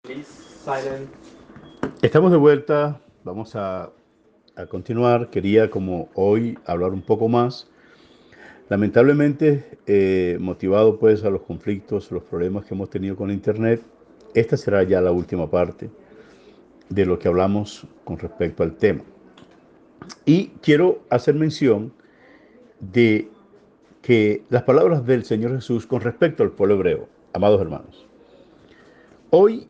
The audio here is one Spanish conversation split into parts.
Please, silent. Estamos de vuelta, vamos a continuar. Quería como hoy hablar un poco más, lamentablemente motivado pues a los conflictos, los problemas que hemos tenido con Internet. Esta será ya la última parte de lo que hablamos con respecto al tema. Y quiero hacer mención de que las palabras del Señor Jesús con respecto al pueblo hebreo, amados hermanos. Hoy,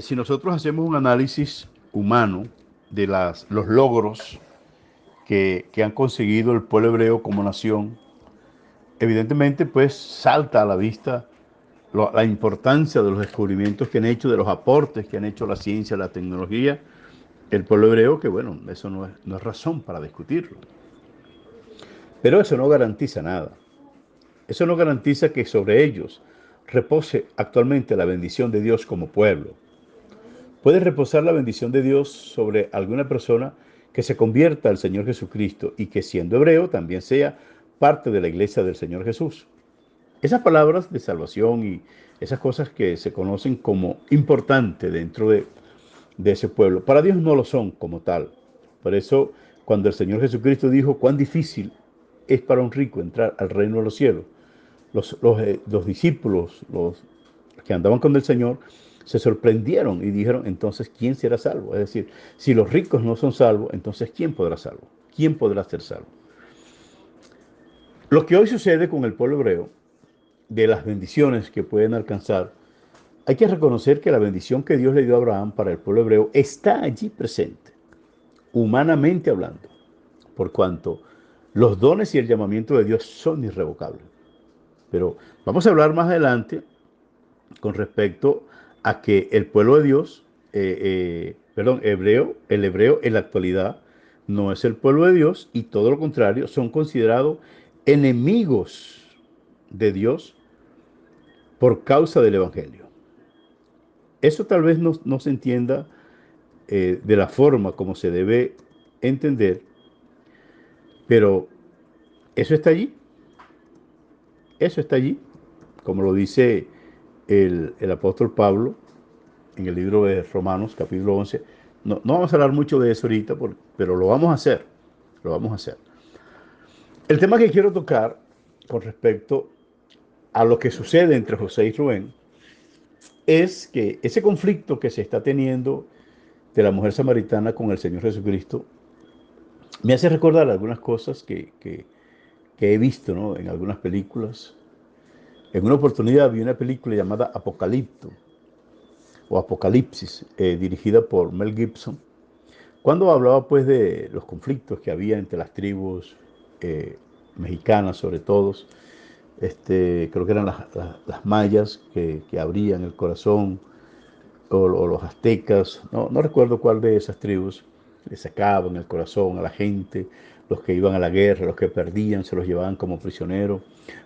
si nosotros hacemos un análisis humano de los logros que han conseguido el pueblo hebreo como nación, evidentemente pues salta a la vista la importancia de los descubrimientos que han hecho, de los aportes que han hecho la ciencia, la tecnología, el pueblo hebreo, que bueno, eso no es razón para discutirlo. Pero eso no garantiza nada. Eso no garantiza que sobre ellos repose actualmente la bendición de Dios como pueblo. Puede reposar la bendición de Dios sobre alguna persona que se convierta al Señor Jesucristo y que siendo hebreo también sea parte de la iglesia del Señor Jesús. Esas palabras de salvación y esas cosas que se conocen como importante dentro de ese pueblo, para Dios no lo son como tal. Por eso, cuando el Señor Jesucristo dijo cuán difícil es para un rico entrar al reino de los cielos, los discípulos, los que andaban con el Señor, se sorprendieron y dijeron, entonces, ¿quién será salvo? Es decir, si los ricos no son salvos, entonces, ¿quién podrá salvo? ¿Quién podrá ser salvo? Lo que hoy sucede con el pueblo hebreo, de las bendiciones que pueden alcanzar, hay que reconocer que la bendición que Dios le dio a Abraham para el pueblo hebreo está allí presente, humanamente hablando, por cuanto los dones y el llamamiento de Dios son irrevocables. Pero vamos a hablar más adelante con respecto a que el pueblo de Dios, el hebreo en la actualidad no es el pueblo de Dios y todo lo contrario, son considerados enemigos de Dios por causa del Evangelio. Eso tal vez no se entienda de la forma como se debe entender, pero eso está allí, eso está allí, como lo dice el apóstol Pablo en el libro de Romanos, capítulo 11. No vamos a hablar mucho de eso ahorita, pero lo vamos a hacer. Lo vamos a hacer. El tema que quiero tocar con respecto a lo que sucede entre José y Rubén es que ese conflicto que se está teniendo de la mujer samaritana con el Señor Jesucristo me hace recordar algunas cosas que he visto, ¿no?, en algunas películas. En una oportunidad vi una película llamada Apocalipto o Apocalipsis, dirigida por Mel Gibson, cuando hablaba pues de los conflictos que había entre las tribus mexicanas, sobre todo, creo que eran las mayas que abrían el corazón, o los aztecas, no recuerdo cuál de esas tribus, le sacaban el corazón a la gente, los que iban a la guerra, los que perdían, se los llevaban como prisioneros,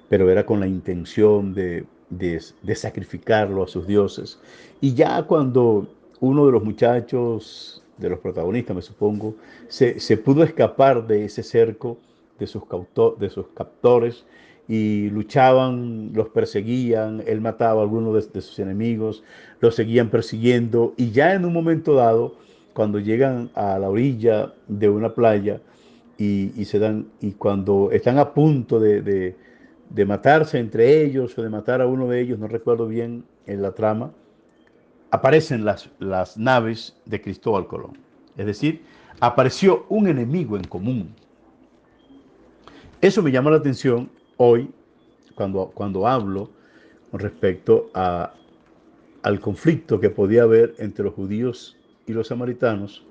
pero era con la intención de sacrificarlo a sus dioses. Y ya cuando uno de los muchachos, de los protagonistas, me supongo, se pudo escapar de ese cerco de sus captores y luchaban, los perseguían, él mataba a algunos de sus enemigos, los seguían persiguiendo y ya en un momento dado, cuando llegan a la orilla de una playa y cuando están a punto de matarse entre ellos o de matar a uno de ellos, no recuerdo bien en la trama, aparecen las naves de Cristóbal Colón. Es decir, apareció un enemigo en común. Eso me llama la atención hoy cuando hablo con respecto al conflicto que podía haber entre los judíos y los samaritanos,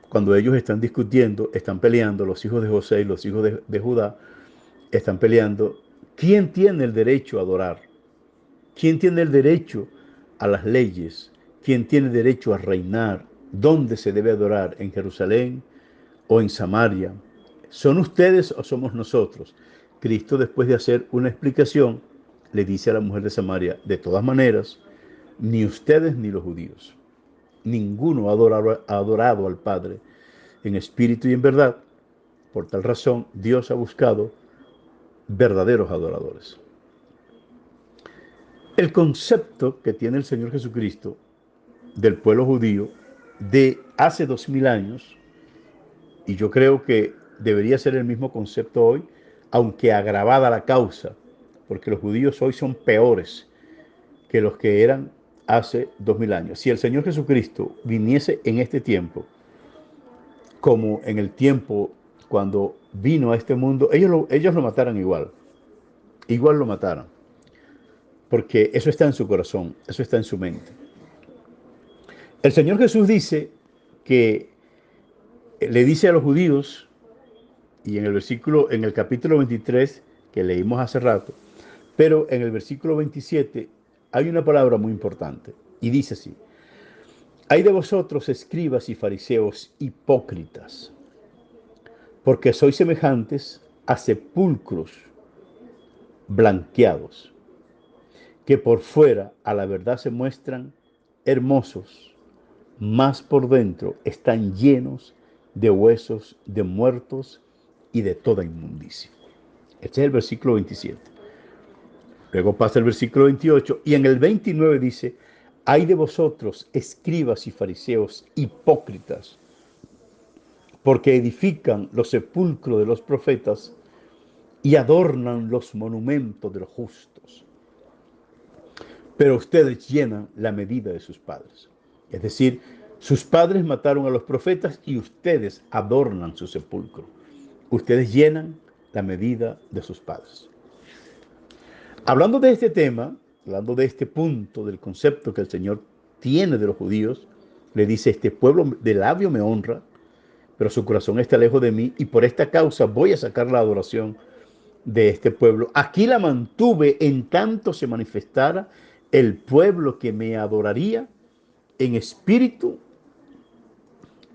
cuando ellos están discutiendo, están peleando, los hijos de José y los hijos de Judá están peleando, ¿quién tiene el derecho a adorar? ¿Quién tiene el derecho a las leyes? ¿Quién tiene derecho a reinar? ¿Dónde se debe adorar? ¿En Jerusalén o en Samaria? ¿Son ustedes o somos nosotros? Cristo, después de hacer una explicación, le dice a la mujer de Samaria, de todas maneras, ni ustedes ni los judíos, ninguno ha adorado al Padre en espíritu y en verdad. Por tal razón, Dios ha buscado verdaderos adoradores. El concepto que tiene el Señor Jesucristo del pueblo judío de hace 2000 años, y yo creo que debería ser el mismo concepto hoy, aunque agravada la causa, porque los judíos hoy son peores que los que eran hace 2000 años. Si el Señor Jesucristo viniese en este tiempo, como en el tiempo cuando vino a este mundo, ellos lo mataran igual, igual lo mataran, porque eso está en su corazón, eso está en su mente. El Señor Jesús dice que le dice a los judíos, y en el capítulo 23 que leímos hace rato, pero en el versículo 27 hay una palabra muy importante y dice así: hay de vosotros, escribas y fariseos hipócritas, porque sois semejantes a sepulcros blanqueados, que por fuera a la verdad se muestran hermosos, mas por dentro están llenos de huesos de muertos y de toda inmundicia. Este es el versículo 27. Luego pasa el versículo 28 y en el 29 dice: hay de vosotros, escribas y fariseos hipócritas, porque edifican los sepulcros de los profetas y adornan los monumentos de los justos, pero ustedes llenan la medida de sus padres. Es decir, sus padres mataron a los profetas y ustedes adornan su sepulcro. Ustedes llenan la medida de sus padres. Hablando de este tema, hablando de este punto del concepto que el Señor tiene de los judíos, le dice: este pueblo de labio me honra, pero su corazón está lejos de mí, y por esta causa voy a sacar la adoración de este pueblo. Aquí la mantuve en tanto se manifestara el pueblo que me adoraría en espíritu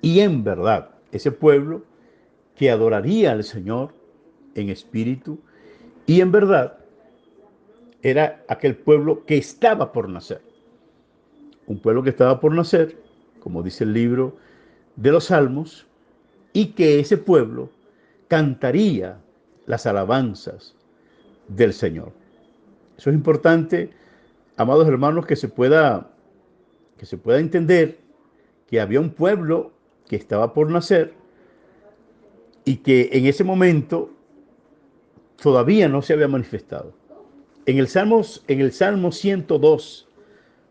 y en verdad. Ese pueblo que adoraría al Señor en espíritu y en verdad era aquel pueblo que estaba por nacer. Un pueblo que estaba por nacer, como dice el libro de los Salmos, y que ese pueblo cantaría las alabanzas del Señor. Eso es importante, amados hermanos, que se pueda entender que había un pueblo que estaba por nacer y que en ese momento todavía no se había manifestado. En el Salmo 102,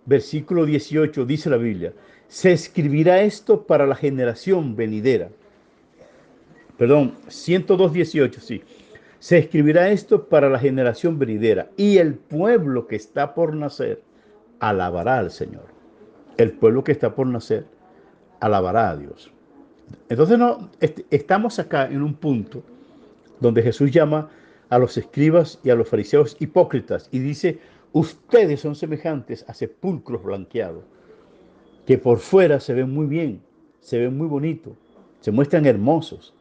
versículo 18, dice la Biblia: se escribirá esto para la generación venidera. Perdón, 102, 18, sí. Se escribirá esto para la generación venidera, y el pueblo que está por nacer alabará al Señor. El pueblo que está por nacer alabará a Dios. Entonces no, estamos acá en un punto donde Jesús llama a los escribas y a los fariseos hipócritas y dice: ustedes son semejantes a sepulcros blanqueados, que por fuera se ven muy bien, se ven muy bonitos, se muestran hermosos,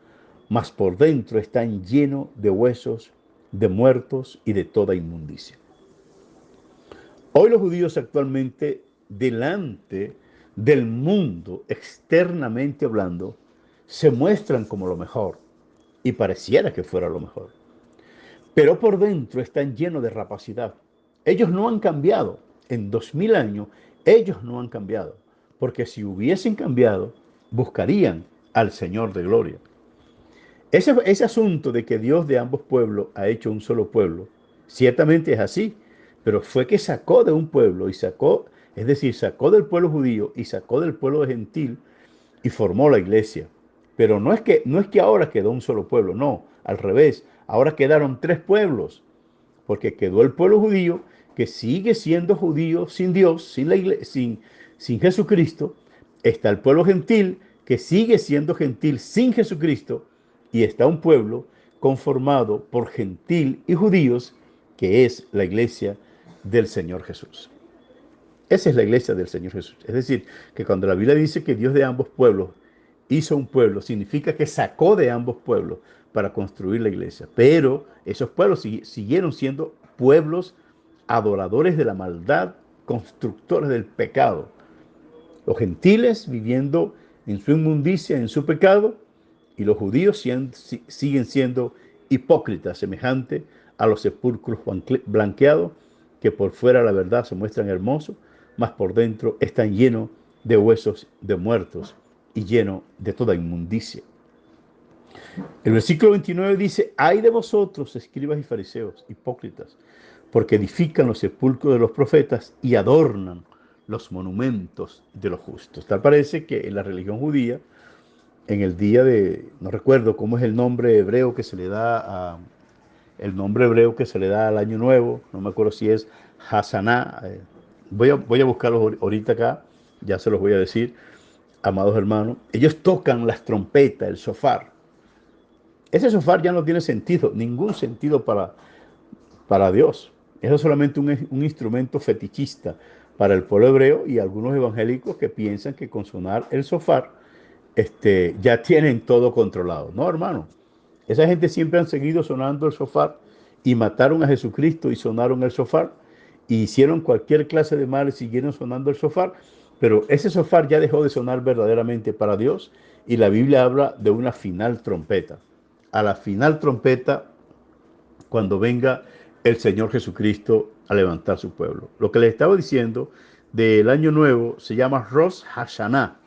mas por dentro están llenos de huesos, de muertos y de toda inmundicia. Hoy los judíos actualmente, delante del mundo, externamente hablando, se muestran como lo mejor y pareciera que fuera lo mejor, pero por dentro están llenos de rapacidad. Ellos no han cambiado. En 2000 años, ellos no han cambiado, porque si hubiesen cambiado, buscarían al Señor de gloria. Ese asunto de que Dios de ambos pueblos ha hecho un solo pueblo, ciertamente es así, pero fue que sacó de un pueblo y sacó, es decir, sacó del pueblo judío y sacó del pueblo gentil y formó la iglesia. Pero no es que ahora quedó un solo pueblo, no, al revés, ahora quedaron tres pueblos, porque quedó el pueblo judío que sigue siendo judío sin Dios, sin la iglesia, sin Jesucristo. Está el pueblo gentil que sigue siendo gentil sin Jesucristo, y está un pueblo conformado por gentil y judíos, que es la iglesia del Señor Jesús. Esa es la iglesia del Señor Jesús. Es decir, que cuando la Biblia dice que Dios de ambos pueblos hizo un pueblo, significa que sacó de ambos pueblos para construir la iglesia. Pero esos pueblos siguieron siendo pueblos adoradores de la maldad, constructores del pecado. Los gentiles viviendo en su inmundicia, en su pecado, y los judíos siguen siendo hipócritas, semejante a los sepulcros blanqueados, que por fuera la verdad se muestran hermosos, mas por dentro están llenos de huesos de muertos y lleno de toda inmundicia. El versículo 29 dice: ay de vosotros, escribas y fariseos, hipócritas, porque edifican los sepulcros de los profetas y adornan los monumentos de los justos. Tal parece que en la religión judía, en el día de, no recuerdo cómo es el nombre hebreo que se le da a, el nombre hebreo que se le da al año nuevo, no me acuerdo si es Hasaná, voy a buscarlos ahorita acá, ya se los voy a decir, amados hermanos. Ellos tocan las trompetas, el shofar. Ese shofar ya no tiene sentido, ningún sentido para Dios. Eso es solamente un instrumento fetichista para el pueblo hebreo y algunos evangélicos que piensan que con sonar el shofar ya tienen todo controlado. No, hermano. Esa gente siempre han seguido sonando el shofar y mataron a Jesucristo y sonaron el shofar y hicieron cualquier clase de mal y siguieron sonando el shofar, pero ese shofar ya dejó de sonar verdaderamente para Dios y la Biblia habla de una final trompeta. A la final trompeta, cuando venga el Señor Jesucristo a levantar su pueblo. Lo que les estaba diciendo del año nuevo se llama Rosh Hashanah.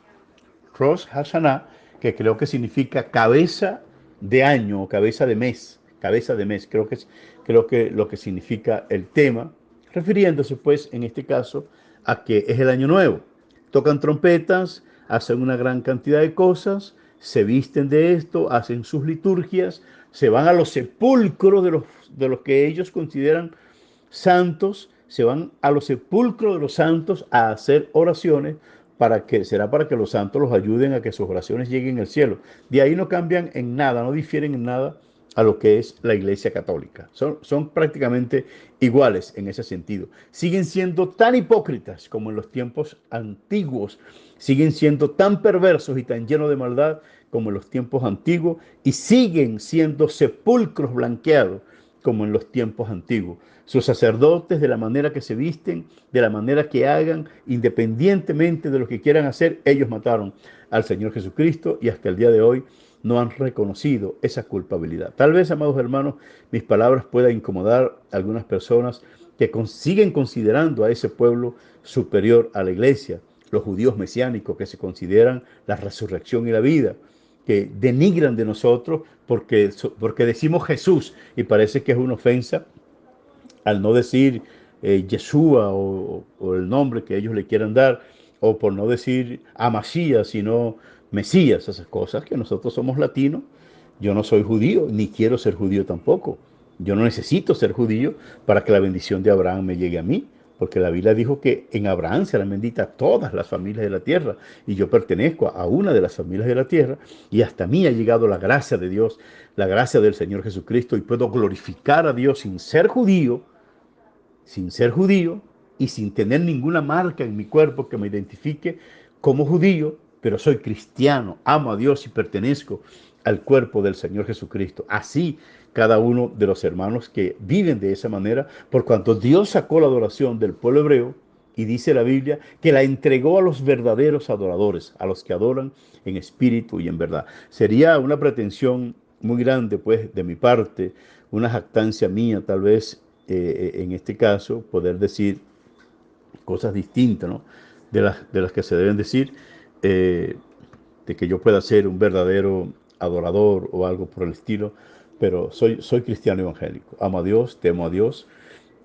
Rosh Hashanah, que creo que significa cabeza de año o cabeza de mes, creo que lo que significa el tema, refiriéndose pues en este caso a que es el año nuevo. Tocan trompetas, hacen una gran cantidad de cosas, se visten de esto, hacen sus liturgias, se van a los sepulcros de los que ellos consideran santos, se van a los sepulcros de los santos a hacer oraciones para que los santos los ayuden a que sus oraciones lleguen al cielo. De ahí no cambian en nada, no difieren en nada a lo que es la Iglesia Católica. Son prácticamente iguales en ese sentido. Siguen siendo tan hipócritas como en los tiempos antiguos, siguen siendo tan perversos y tan llenos de maldad como en los tiempos antiguos y siguen siendo sepulcros blanqueados como en los tiempos antiguos. Sus sacerdotes, de la manera que se visten, de la manera que hagan, independientemente de lo que quieran hacer, ellos mataron al Señor Jesucristo y hasta el día de hoy no han reconocido esa culpabilidad. Tal vez, amados hermanos, mis palabras puedan incomodar a algunas personas que siguen considerando a ese pueblo superior a la iglesia, los judíos mesiánicos que se consideran la resurrección y la vida, que denigran de nosotros porque decimos Jesús y parece que es una ofensa al no decir Yeshua o el nombre que ellos le quieran dar, o por no decir Amasías, sino Mesías, esas cosas que nosotros somos latinos. Yo no soy judío, ni quiero ser judío tampoco. Yo no necesito ser judío para que la bendición de Abraham me llegue a mí, porque la Biblia dijo que en Abraham serán benditas todas las familias de la tierra, y yo pertenezco a una de las familias de la tierra, y hasta mí ha llegado la gracia de Dios, la gracia del Señor Jesucristo, y puedo glorificar a Dios sin ser judío y sin tener ninguna marca en mi cuerpo que me identifique como judío, pero soy cristiano, amo a Dios y pertenezco al cuerpo del Señor Jesucristo. Así cada uno de los hermanos que viven de esa manera, por cuanto Dios sacó la adoración del pueblo hebreo y dice la Biblia que la entregó a los verdaderos adoradores, a los que adoran en espíritu y en verdad. Sería una pretensión muy grande, pues, de mi parte, una jactancia mía, tal vez, en este caso, poder decir cosas distintas, ¿no? De las que se deben decir, eh, de que yo pueda ser un verdadero adorador o algo por el estilo, pero soy cristiano evangélico. Amo a Dios, temo a Dios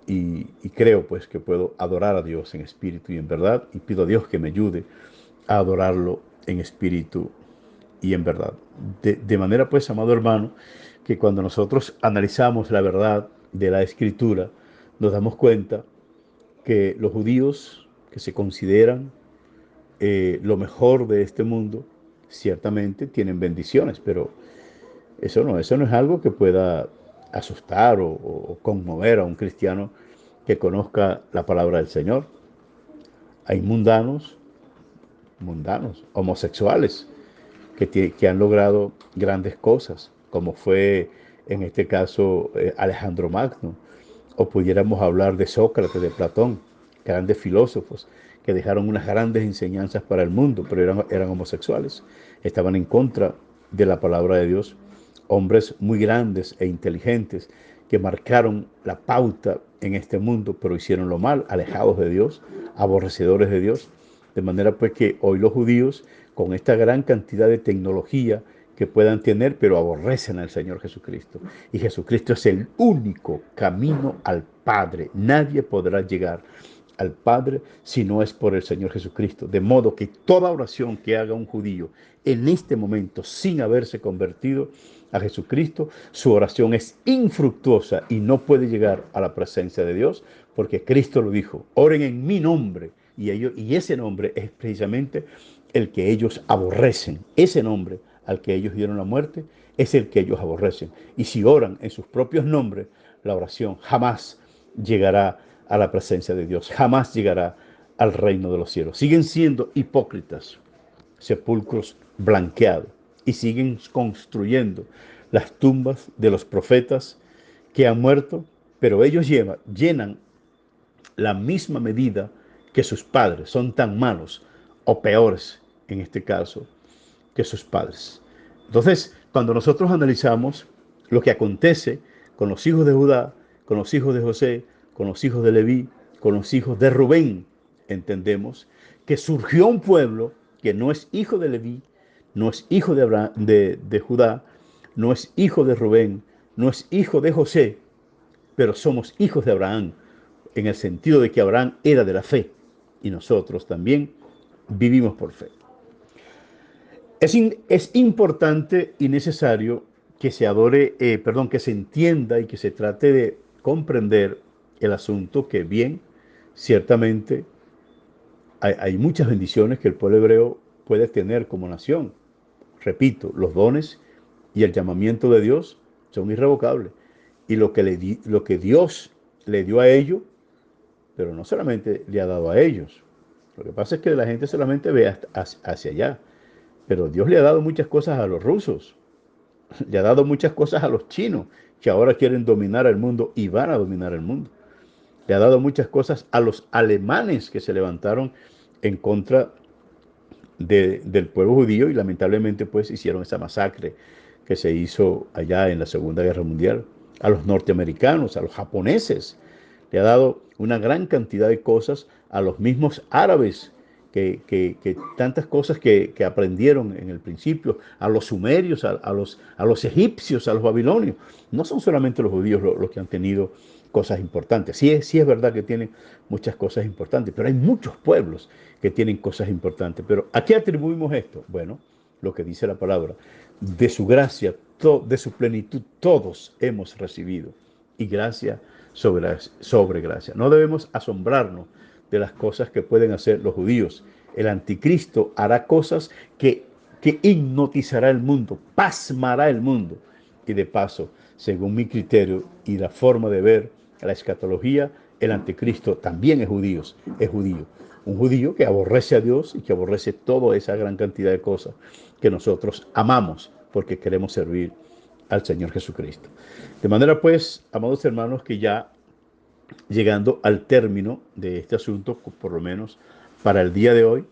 y creo pues que puedo adorar a Dios en espíritu y en verdad y pido a Dios que me ayude a adorarlo en espíritu y en verdad. De manera pues, amado hermano, que cuando nosotros analizamos la verdad de la Escritura, nos damos cuenta que los judíos que se consideran lo mejor de este mundo, ciertamente tienen bendiciones, pero eso no es algo que pueda asustar o conmover a un cristiano que conozca la palabra del Señor. Hay mundanos, homosexuales, que han logrado grandes cosas, como fue en este caso Alejandro Magno, o pudiéramos hablar de Sócrates, de Platón, grandes filósofos que dejaron unas grandes enseñanzas para el mundo, pero eran homosexuales, estaban en contra de la palabra de Dios, hombres muy grandes e inteligentes que marcaron la pauta en este mundo, pero hicieron lo mal, alejados de Dios, aborrecedores de Dios, De manera pues que hoy los judíos, con esta gran cantidad de tecnología que puedan tener, pero aborrecen al Señor Jesucristo. Y Jesucristo es el único camino al Padre. Nadie podrá llegar al Padre si no es por el Señor Jesucristo. De modo que toda oración que haga un judío en este momento sin haberse convertido a Jesucristo, su oración es infructuosa y no puede llegar a la presencia de Dios, porque Cristo lo dijo: oren en mi nombre. Y ese nombre es precisamente el que ellos aborrecen. Ese nombre al que ellos dieron la muerte es el que ellos aborrecen. Y si oran en sus propios nombres, la oración jamás llegará a la presencia de Dios, jamás llegará al reino de los cielos. Siguen siendo hipócritas, sepulcros blanqueados, y siguen construyendo las tumbas de los profetas que han muerto, pero ellos llenan la misma medida que sus padres. Son tan malos o peores, en este caso, que sus padres. Entonces, cuando nosotros analizamos lo que acontece con los hijos de Judá, con los hijos de José, con los hijos de Leví, con los hijos de Rubén, entendemos que surgió un pueblo que no es hijo de Leví, no es hijo de, de Judá, no es hijo de Rubén, no es hijo de José, pero somos hijos de Abraham, en el sentido de que Abraham era de la fe y nosotros también vivimos por fe. Es importante y necesario que se que se entienda y que se trate de comprender el asunto, que bien, ciertamente hay muchas bendiciones que el pueblo hebreo puede tener como nación. Repito, los dones y el llamamiento de Dios son irrevocables. Y lo que Dios le dio a ellos, pero no solamente le ha dado a ellos. Lo que pasa es que la gente solamente ve hacia allá. Pero Dios le ha dado muchas cosas a los rusos, le ha dado muchas cosas a los chinos, que ahora quieren dominar el mundo y van a dominar el mundo. Le ha dado muchas cosas a los alemanes, que se levantaron en contra del pueblo judío y lamentablemente pues hicieron esa masacre que se hizo allá en la Segunda Guerra Mundial. A los norteamericanos, a los japoneses. Le ha dado una gran cantidad de cosas a los mismos árabes, que tantas cosas que aprendieron en el principio, a los sumerios, a los egipcios, a los babilonios. No son solamente los judíos los que han tenido cosas importantes. Sí es verdad que tienen muchas cosas importantes, pero hay muchos pueblos que tienen cosas importantes. Pero ¿a qué atribuimos esto? Bueno, lo que dice la palabra: de su gracia, de su plenitud, todos hemos recibido, y gracia sobre gracia. No debemos asombrarnos de las cosas que pueden hacer los judíos. El anticristo hará cosas que hipnotizará el mundo, pasmará el mundo. Y de paso, según mi criterio y la forma de ver la escatología, el anticristo también es judío. Un judío que aborrece a Dios y que aborrece toda esa gran cantidad de cosas que nosotros amamos porque queremos servir al Señor Jesucristo. De manera pues, amados hermanos, que ya llegando al término de este asunto, por lo menos para el día de hoy,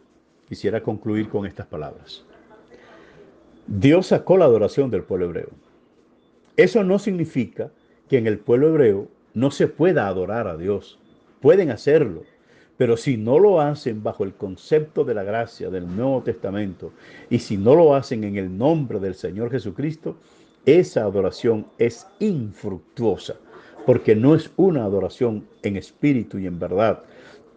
quisiera concluir con estas palabras. Dios sacó la adoración del pueblo hebreo. Eso no significa que en el pueblo hebreo no se pueda adorar a Dios. Pueden hacerlo, pero si no lo hacen bajo el concepto de la gracia del Nuevo Testamento, y si no lo hacen en el nombre del Señor Jesucristo, esa adoración es infructuosa, porque no es una adoración en espíritu y en verdad.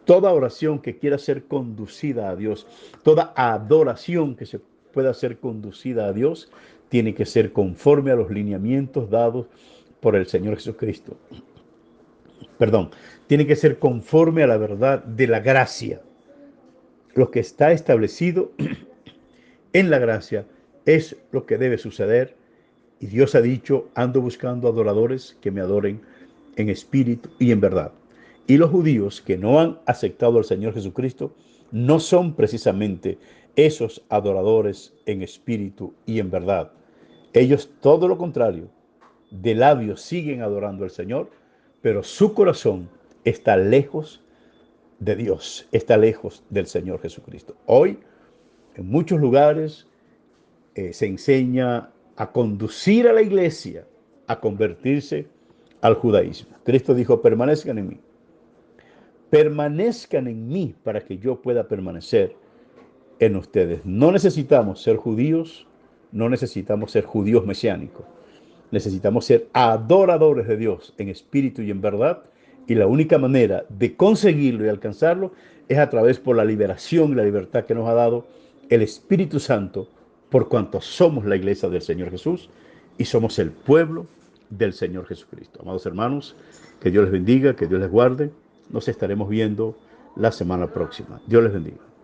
Toda oración que quiera ser conducida a Dios, toda adoración que se pueda ser conducida a Dios, tiene que ser conforme a los lineamientos dados por el Señor Jesucristo. Perdón, tiene que ser conforme a la verdad de la gracia. Lo que está establecido en la gracia es lo que debe suceder. Y Dios ha dicho: ando buscando adoradores que me adoren en espíritu y en verdad. Y los judíos que no han aceptado al Señor Jesucristo no son precisamente esos adoradores en espíritu y en verdad. Ellos, todo lo contrario, de labios siguen adorando al Señor, pero su corazón está lejos de Dios, está lejos del Señor Jesucristo. Hoy, en muchos lugares, se enseña a conducir a la iglesia a convertirse al judaísmo. Cristo dijo: permanezcan en mí, permanezcan en mí para que yo pueda permanecer en ustedes. No necesitamos ser judíos, no necesitamos ser judíos mesiánicos. Necesitamos ser adoradores de Dios en espíritu y en verdad. Y la única manera de conseguirlo y alcanzarlo es a través por la liberación y la libertad que nos ha dado el Espíritu Santo, por cuanto somos la iglesia del Señor Jesús y somos el pueblo del Señor Jesucristo. Amados hermanos, que Dios les bendiga, que Dios les guarde. Nos estaremos viendo la semana próxima. Dios les bendiga.